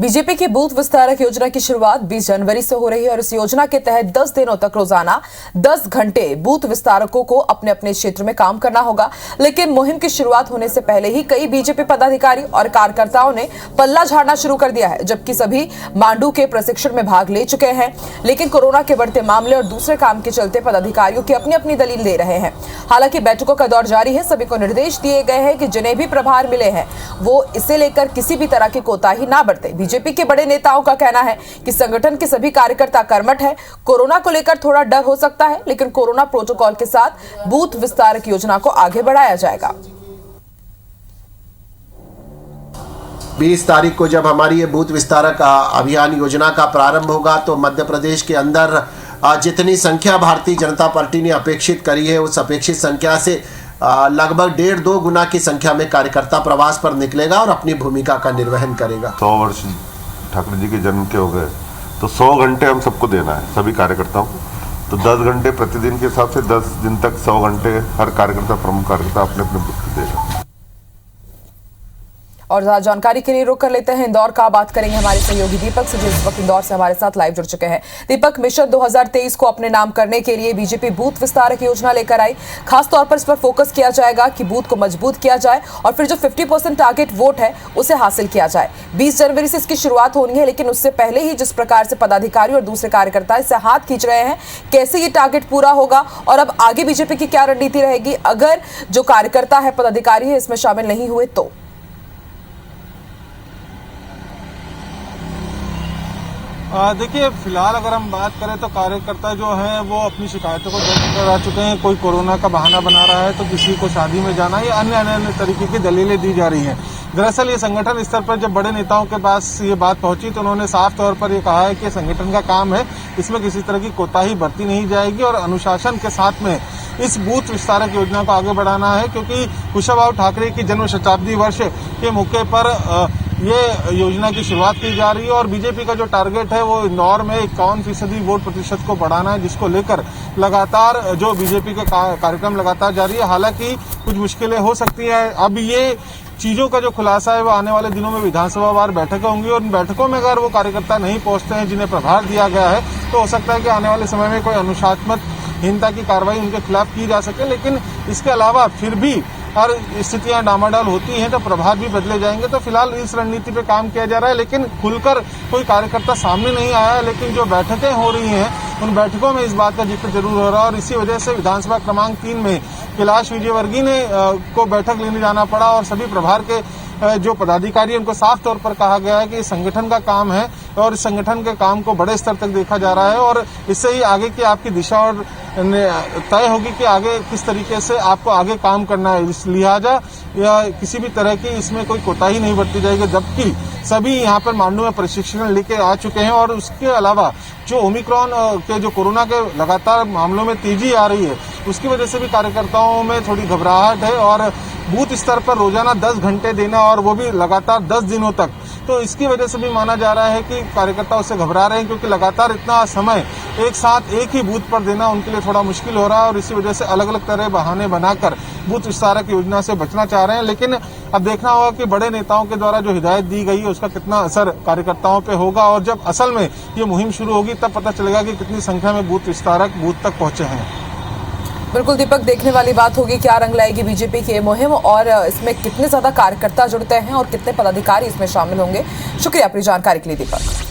BJP की booth विस्तारक योजना की शुरुआत 20 जनवरी से हो रही है और इस योजना के तहत 10 दिनों तक रोजाना 10 घंटे बूथ विस्तारकों को अपने अपने क्षेत्र में काम करना होगा। लेकिन मुहिम की शुरुआत होने से पहले ही कई बीजेपी पदाधिकारी और कार्यकर्ताओं ने पल्ला झाड़ना शुरू कर दिया है, जबकि सभी मांडू के प्रशिक्षण में भाग ले चुके हैं। लेकिन कोरोना के बढ़ते मामले और दूसरे काम के चलते पदाधिकारियों की अपनी अपनी दलील दे रहे हैं। हालांकि बैठकों का दौर जारी है। सभी को निर्देश दिए गए हैं कि जिन्हें भी प्रभार मिले हैं वो इसे लेकर किसी भी तरह की कोताही ना बरते। बीजेपी के बड़े नेताओं का कहना है कि संगठन के सभी कार्यकर्ता कर्मठ हैं। कोरोना को लेकर थोड़ा डर हो सकता है, लेकिन कोरोना प्रोटोकॉल के साथ बूथ विस्तारक योजना को आगे बढ़ाया जाएगा। 20 तारीख को जब हमारी ये बूथ विस्तारक अभियान योजना का प्रारंभ होगा तो मध्य प्रदेश के अंदर जितनी संख्या भारतीय जनता पार्टी ने अपेक्षित करी है, उस अपेक्षित संख्या से लगभग 1.5-2 गुना की संख्या में कार्यकर्ता प्रवास पर निकलेगा और अपनी भूमिका का निर्वहन करेगा। 100 वर्ष ठाकुर जी के जन्म के हो गए तो 100 घंटे हम सबको देना है, सभी कार्यकर्ताओं को। तो 10 घंटे प्रतिदिन के हिसाब से 10 दिन तक 100 घंटे हर कार्यकर्ता, प्रमुख कार्यकर्ता अपने अपने बूथ पे देगा। और ज्यादा जानकारी के लिए रुक कर लेते हैं इंदौर का। बात करेंगे हमारे सहयोगी दीपक से, जो इस वक्त इंदौर से हमारे साथ लाइव जुड़ चुके हैं। दीपक, मिशन 2023 को अपने नाम करने के लिए बीजेपी बूथ विस्तारक योजना लेकर आई। खासतौर पर इस पर फोकस किया जाएगा कि बूथ को मजबूत किया जाए और फिर जो 50% टारगेट वोट है उसे हासिल किया जाए। 20 जनवरी से इसकी शुरुआत होनी है, लेकिन उससे पहले ही जिस प्रकार से पदाधिकारी और दूसरे कार्यकर्ता इससे हाथ खींच रहे हैं, कैसे ये टारगेट पूरा होगा और अब आगे बीजेपी की क्या रणनीति रहेगी अगर जो कार्यकर्ता है, पदाधिकारी है, इसमें शामिल नहीं हुए तो? देखिए, फिलहाल अगर हम बात करें तो कार्यकर्ता जो हैं वो अपनी शिकायतों को दर्ज करा चुके हैं। कोई कोरोना का बहाना बना रहा है तो किसी को शादी में जाना, या अन्य तरीके की दलीलें दी जा रही हैं। दरअसल ये संगठन स्तर पर जब बड़े नेताओं के पास ये बात पहुंची तो उन्होंने साफ तौर पर ये कहा है कि संगठन का काम है, इसमें किसी तरह की कोताही बरती नहीं जाएगी और अनुशासन के साथ में इस बूथ विस्तारक योजना को आगे बढ़ाना है। क्योंकि कुशाभाऊ ठाकरे की जन्म शताब्दी वर्ष के मौके पर ये योजना की शुरुआत की जा रही है और बीजेपी का जो टारगेट है वो इंदौर में 51% वोट प्रतिशत को बढ़ाना है, जिसको लेकर लगातार जो बीजेपी के कार्यक्रम लगातार जारी है। हालांकि कुछ मुश्किलें हो सकती है। अब ये चीजों का जो खुलासा है वो आने वाले दिनों में विधानसभा वार बैठकें होंगी और उन बैठकों में अगर वो कार्यकर्ता नहीं पहुंचते हैं जिन्हें प्रभार दिया गया है तो हो सकता है कि आने वाले समय में कोई अनुशासनात्मक की कार्रवाई उनके खिलाफ की जा सके। लेकिन इसके अलावा फिर भी और स्थितियां डामाडोल होती हैं तो प्रभार भी बदले जाएंगे। तो फिलहाल इस रणनीति पे काम किया जा रहा है, लेकिन खुलकर कोई कार्यकर्ता सामने नहीं आया है। लेकिन जो बैठकें हो रही हैं उन बैठकों में इस बात का जिक्र जरूर हो रहा है और इसी वजह से विधानसभा क्रमांक 3 में कैलाश विजयवर्गीय ने को बैठक लेने जाना पड़ा और सभी प्रभार के जो पदाधिकारी उनको साफ तौर पर कहा गया है कि संगठन का काम है और इस संगठन के काम को बड़े स्तर तक देखा जा रहा है और इससे ही आगे की आपकी दिशा और तय होगी कि आगे किस तरीके से आपको आगे काम करना है। इस लिहाजा या किसी भी तरह की इसमें कोई कोताही नहीं बरती जाएगी, जबकि सभी यहाँ पर मांडू में प्रशिक्षण लेके आ चुके हैं। और उसके अलावा जो ओमिक्रॉन के जो कोरोना के लगातार मामलों में तेजी आ रही है उसकी वजह से भी कार्यकर्ताओं में थोड़ी घबराहट है और बूथ स्तर पर रोजाना 10 घंटे देना और वो भी लगातार 10 दिनों तक, तो इसकी वजह से भी माना जा रहा है कि कार्यकर्ता उससे घबरा रहे हैं क्योंकि लगातार इतना समय एक साथ एक ही बूथ पर देना उनके लिए थोड़ा मुश्किल हो रहा है और इसी वजह से अलग अलग तरह बहाने बनाकर बूथ विस्तारक योजना से बचना चाह रहे हैं। लेकिन अब देखना होगा कि बड़े नेताओं के द्वारा जो हिदायत दी गई है उसका कितना असर कार्यकर्ताओं पे होगा और जब असल में ये मुहिम शुरू होगी तब पता चलेगा कि कितनी संख्या में बूथ विस्तारक बूथ तक पहुंचे हैं। बिल्कुल दीपक, देखने वाली बात होगी क्या रंग लाएगी बीजेपी की ये मुहिम और इसमें कितने ज्यादा कार्यकर्ता जुड़ते हैं और कितने पदाधिकारी इसमें शामिल होंगे। शुक्रिया अपनी जानकारी के लिए दीपक।